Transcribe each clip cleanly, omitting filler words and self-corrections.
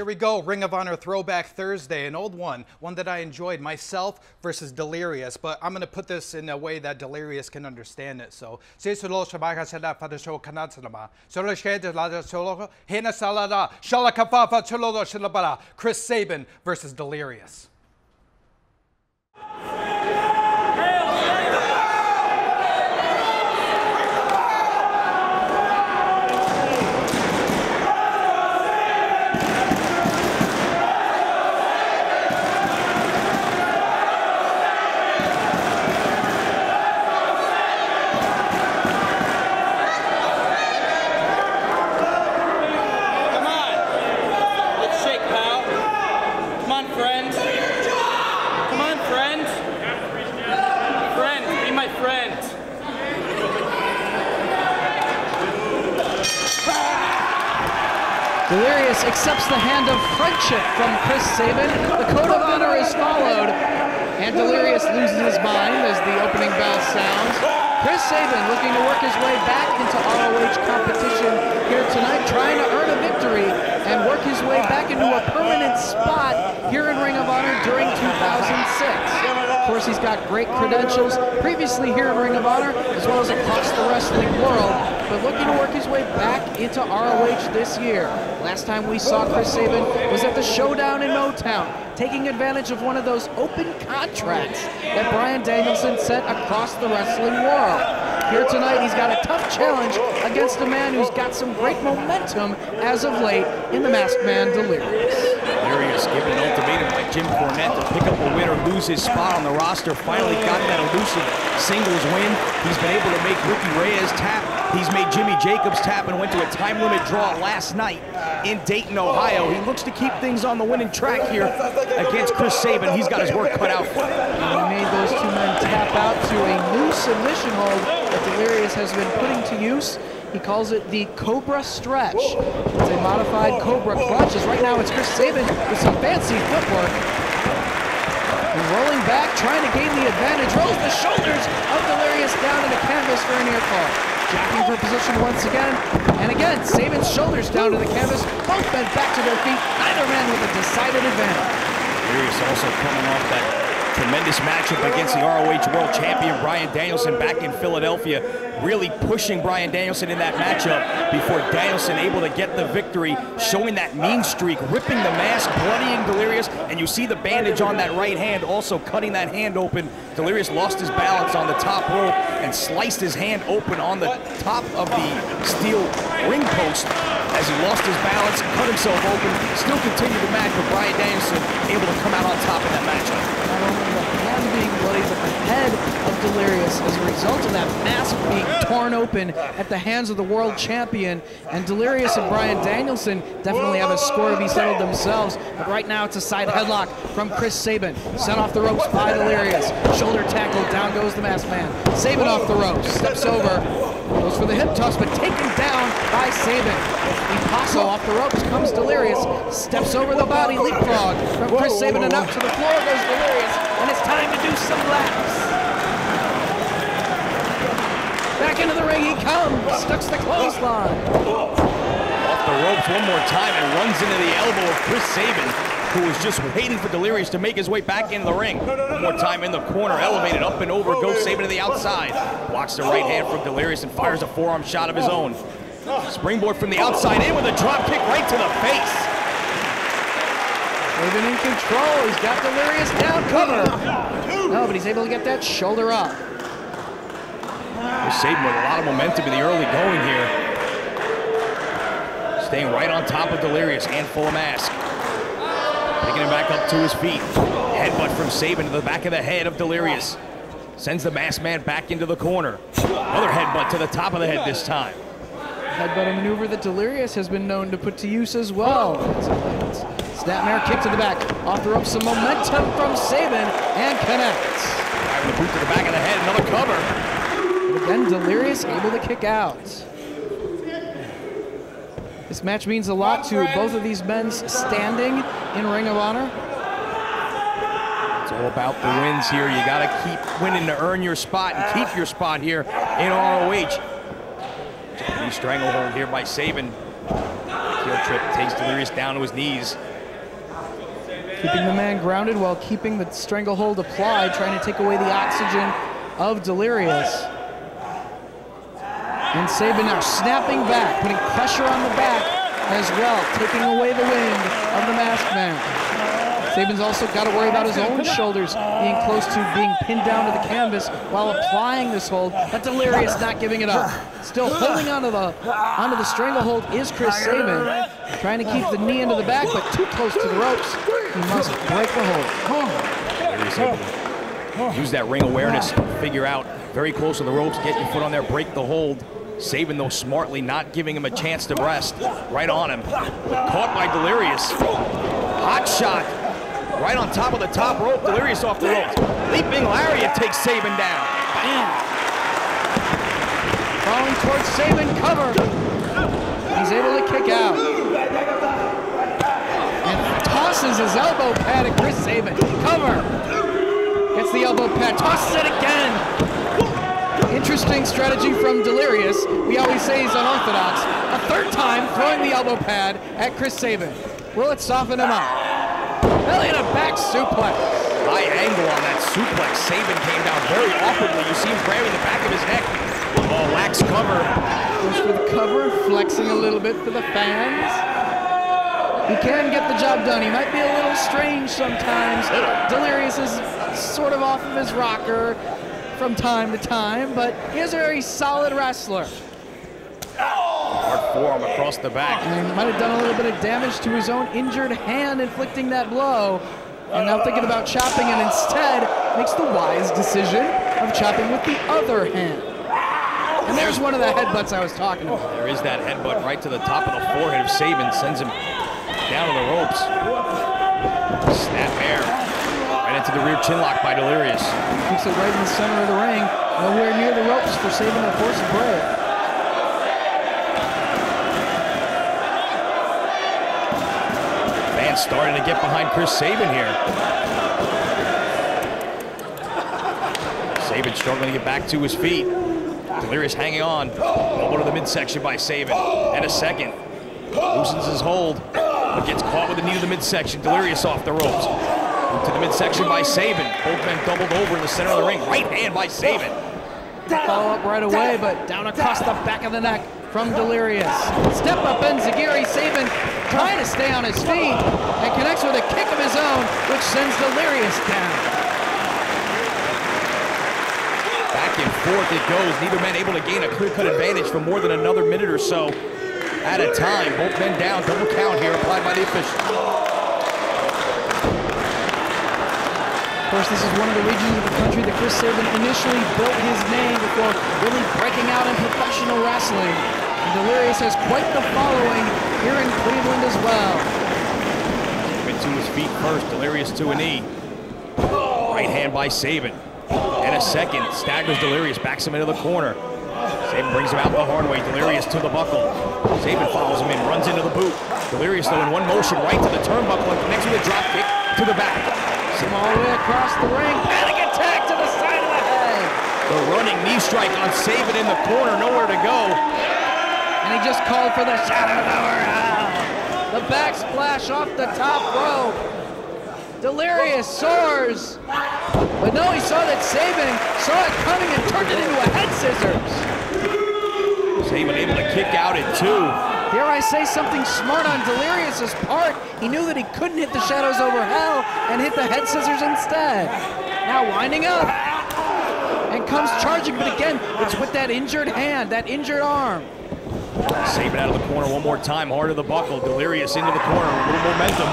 Here we go, Ring of Honor Throwback Thursday, an old one that I enjoyed, myself versus Delirious, but I'm going to put this in a way that Delirious can understand it. So, Chris Sabin versus Delirious. Delirious accepts the hand of friendship from Chris Sabin. The code of honor is followed, and Delirious loses his mind as the opening bell sounds. Chris Sabin looking to work his way back into ROH competition here tonight, trying to earn a victory and work his way back into a permanent spot here in Ring of Honor during 2006. Of course, he's got great credentials previously here in Ring of Honor, as well as across the wrestling world, but looking to work his way back into ROH this year. Last time we saw Chris Sabin was at the Showdown in Motown, taking advantage of one of those open contracts that Bryan Danielson sent across the wrestling world. Here tonight, he's got a tough challenge against a man who's got some great momentum as of late in the Masked Man, Delirious. Delirious given an ultimatum by Jim Cornette to pick up a win or lose his spot on the roster. Finally got that elusive singles win. He's been able to make Ricky Reyes tap. He's made Jimmy Jacobs tap and went to a time limit draw last night in Dayton, Ohio. He looks to keep things on the winning track here against Chris Sabin. He's got his work cut out for him. He made those two men tap out to a new submission hold that Delirious has been putting to use. He calls it the Cobra Stretch. It's a modified Cobra Clutch, as right now it's Chris Sabin with some fancy footwork. And rolling back, trying to gain the advantage, rolls the shoulders of Delirious down to the canvas for a near fall. Jacking for position once again, and again, Sabin's shoulders down to the canvas, both bent back to their feet, neither man with a decided advantage. Delirious also coming off that tremendous matchup against the ROH World Champion Bryan Danielson back in Philadelphia, really pushing Bryan Danielson in that matchup before Danielson able to get the victory, showing that mean streak, ripping the mask, bloodying Delirious, and you see the bandage on that right hand, also cutting that hand open. Delirious lost his balance on the top rope and sliced his hand open on the top of the steel ring post as he lost his balance, cut himself open, still continued the match, but Bryan Danielson able to come out on top in that matchup. Not only the hand being bloody, but the head of Delirious as a result of that mask being torn open at the hands of the world champion. And Delirious and Bryan Danielson definitely have a score to be settled themselves, but right now it's a side headlock from Chris Sabin, sent off the ropes by Delirious. Shoulder tackle, down goes the masked man. Sabin off the ropes, steps over, goes for the hip toss, but taken down by Sabin. Paso off the ropes, comes Delirious, steps over the body, leapfrog from Chris Sabin, and up to the floor goes Delirious, and it's time to do some laps. Back into the ring he comes, stucks the clothesline. Off the ropes one more time and runs into the elbow of Chris Sabin, who was just waiting for Delirious to make his way back into the ring. One more time in the corner, elevated up and over, goes Sabin to the outside. Blocks the right hand from Delirious and fires a forearm shot of his own. Springboard from the outside in with a drop kick right to the face. Sabin in control, he's got Delirious down, cover. No, but he's able to get that shoulder up. Sabin with a lot of momentum in the early going here. Staying right on top of Delirious, handful of mask. Picking him back up to his feet. Headbutt from Sabin to the back of the head of Delirious. Sends the masked man back into the corner. Another headbutt to the top of the head this time. Headbutt, a maneuver that Delirious has been known to put to use as well. Snapmare kick to the back. Off the rope, some momentum from Sabin, and connects. Firing the boot to the back of the head, another cover. But again, Delirious able to kick out. This match means a lot to both of these men's standing in Ring of Honor. It's all about the wins here. You got to keep winning to earn your spot and keep your spot here in ROH. Japanese stranglehold here by Sabin. Heel trip takes Delirious down to his knees. Keeping the man grounded while keeping the stranglehold applied, trying to take away the oxygen of Delirious. And Sabin now snapping back, putting pressure on the back as well, taking away the wind of the Masked Man. Sabin's also got to worry about his own shoulders being close to being pinned down to the canvas while applying this hold, but Delirious not giving it up. Still holding onto the stranglehold is Chris Sabin, trying to keep the knee into the back, but too close to the ropes. He must break the hold. Delirious able to use that ring awareness, figure out very close to the ropes, get your foot on there, break the hold. Sabin, though, smartly not giving him a chance to rest. Right on him. But caught by Delirious. Hot shot. Right on top of the top rope. Delirious off the ropes. Leaping lariat takes Sabin down. Bam. Falling towards Sabin, cover. He's able to kick out. And tosses his elbow pad at Chris Sabin. Cover. Gets the elbow pad, tosses it again. Interesting strategy from Delirious. We always say he's unorthodox. A third time throwing the elbow pad at Chris Sabin. Will it soften him up? Belly and a back suplex. High angle on that suplex. Sabin came down very awkwardly. You see him grabbing the back of his neck. Oh, lax cover. Goes for the cover, flexing a little bit for the fans. He can get the job done. He might be a little strange sometimes. Delirious is sort of off of his rocker from time to time, but he is a very solid wrestler. Hard forearm across the back. And he might have done a little bit of damage to his own injured hand inflicting that blow. And now thinking about chopping, and instead makes the wise decision of chopping with the other hand. And there's one of the headbutts I was talking about. There is that headbutt right to the top of the forehead of Sabin, sends him down to the ropes. Snap air. Right into the rear chinlock by Delirious. Keeps it right in the center of the ring. Nowhere near the ropes for Sabin to force a break. Fans starting to get behind Chris Sabin here. Sabin struggling to get back to his feet. Delirious hanging on. Elbow to the midsection by Sabin. And a second. Loosens his hold. But gets caught with the knee to the midsection. Delirious off the ropes. To the midsection by Sabin. Both men doubled over in the center of the ring. Right hand by Sabin. Follow up right away, but down across the back of the neck from Delirious. Step up enziguri. Sabin trying to stay on his feet and connects with a kick of his own, which sends Delirious down. Back and forth it goes. Neither man able to gain a clear-cut advantage for more than another minute or so at a time. Both men down. Double count here applied by the official. Of course, this is one of the regions of the country that Chris Sabin initially built his name before really breaking out in professional wrestling. And Delirious has quite the following here in Cleveland as well. Sabin to his feet first, Delirious to a knee. Right hand by Sabin. And a second, staggers Delirious, backs him into the corner. Sabin brings him out the hard way, Delirious to the buckle. Sabin follows him in, runs into the boot. Delirious though in one motion right to the turnbuckle and connects with a drop kick to the back. All the way across the ring, panic attack to the side of the head. The running knee strike on Sabin in the corner, nowhere to go. And he just called for the shadow of the The back splash off the top rope. Delirious soars. But no, he saw that Sabin saw it coming and turned it into a head scissors. Sabin able to kick out at 2. Dare I say something smart on Delirious's part? He knew that he couldn't hit the shadows over hell and hit the head scissors instead. Now winding up and comes charging, but again, it's with that injured hand, that injured arm. Sabin out of the corner one more time, hard to the buckle. Delirious into the corner, a little momentum.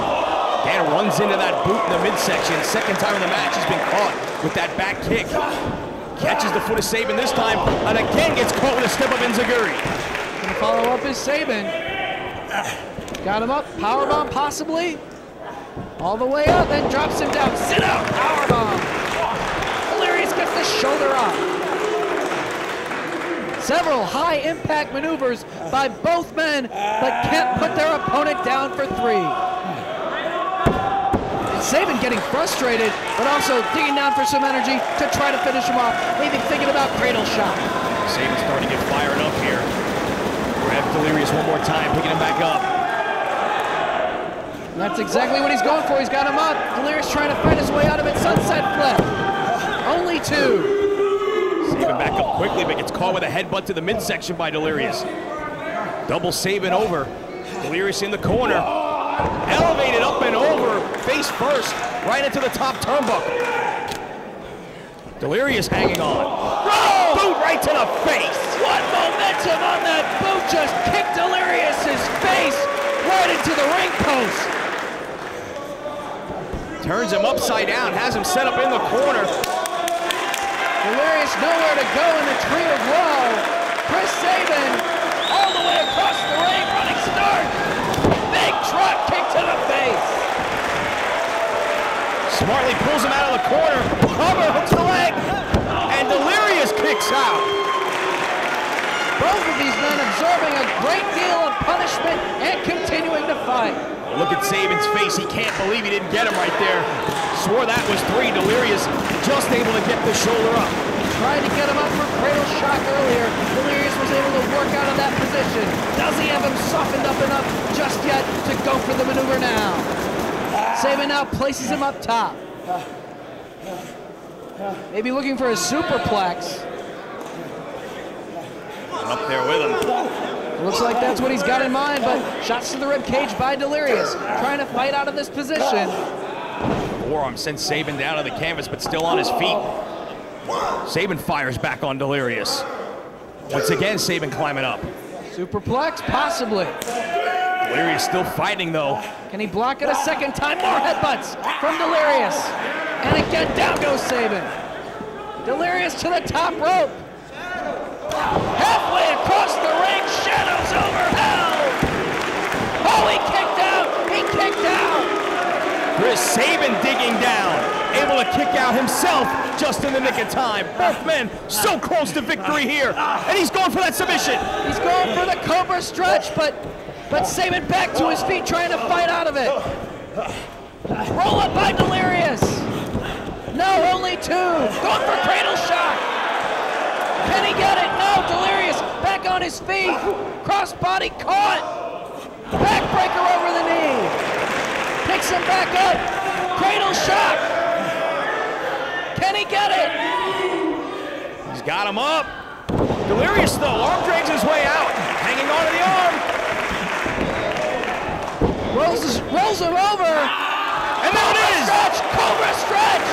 Dan runs into that boot in the midsection. Second time in the match, he's been caught with that back kick. Catches the foot of Sabin this time, and again gets caught with a step up enziguri. Follow up is Sabin. Got him up, powerbomb possibly. All the way up, then drops him down. Sit out, powerbomb. Delirious gets the shoulder up. Several high impact maneuvers by both men, but can't put their opponent down for 3. And Sabin getting frustrated, but also digging down for some energy to try to finish him off. Maybe thinking about cradle shot. Sabin starting to get fired up here. Grab Delirious one more time, picking him back up. That's exactly what he's going for. He's got him up. Delirious trying to fight his way out of it. Sunset flip. Only 2. Sabin back up quickly, but gets caught with a headbutt to the midsection by Delirious. Double Sabin over. Delirious in the corner. Elevated up and over, face first, right into the top turnbuckle. Delirious hanging on. Oh! Boot right to the face. What momentum on that boot, just kicked Delirious's face right into the ring post. Turns him upside down, has him set up in the corner. Delirious nowhere to go in the tree of woe. Chris Sabin all the way across the ring, running start. Big truck kick to the face. Smartly pulls him out of the corner. Cover, hooks the leg. And Delirious kicks out. Both of these men absorbing a great deal of punishment and continuing to fight. Look at Sabin's face. He can't believe he didn't get him right there. Swore that was 3. Delirious just able to get the shoulder up. Tried to get him up for cradle shock earlier. Delirious was able to work out of that position. Does he have him softened up enough just yet to go for the maneuver now? Sabin now places him up top. Maybe looking for a superplex. Up there with him. Looks like that's what he's got in mind, but shots to the rib cage by Delirious, trying to fight out of this position. Forearm sends Sabin down to the canvas, but still on his feet. Sabin fires back on Delirious. Once again, Sabin climbing up. Superplex, possibly. Delirious still fighting, though. Can he block it a second time? More headbutts from Delirious. And again, down goes Sabin. Delirious to the top rope. Halfway across the ring, shadows over hell. Oh, he kicked out. He kicked out. Chris Sabin digging down, able to kick out himself just in the nick of time. Both men so close to victory here, and he's going for that submission. He's going for the Cobra stretch, but Sabin back to his feet, trying to fight out of it. Roll up by Delirious. No, only 2. Going for cradle shot. Can he get it? No, Delirious back on his feet. Crossbody caught. Backbreaker over the knee. Picks him back up. Cradle shock. Can he get it? He's got him up. Delirious though, arm drags his way out. Hanging on to the arm. Rolls him over. And there it is. Stretch, Cobra stretch.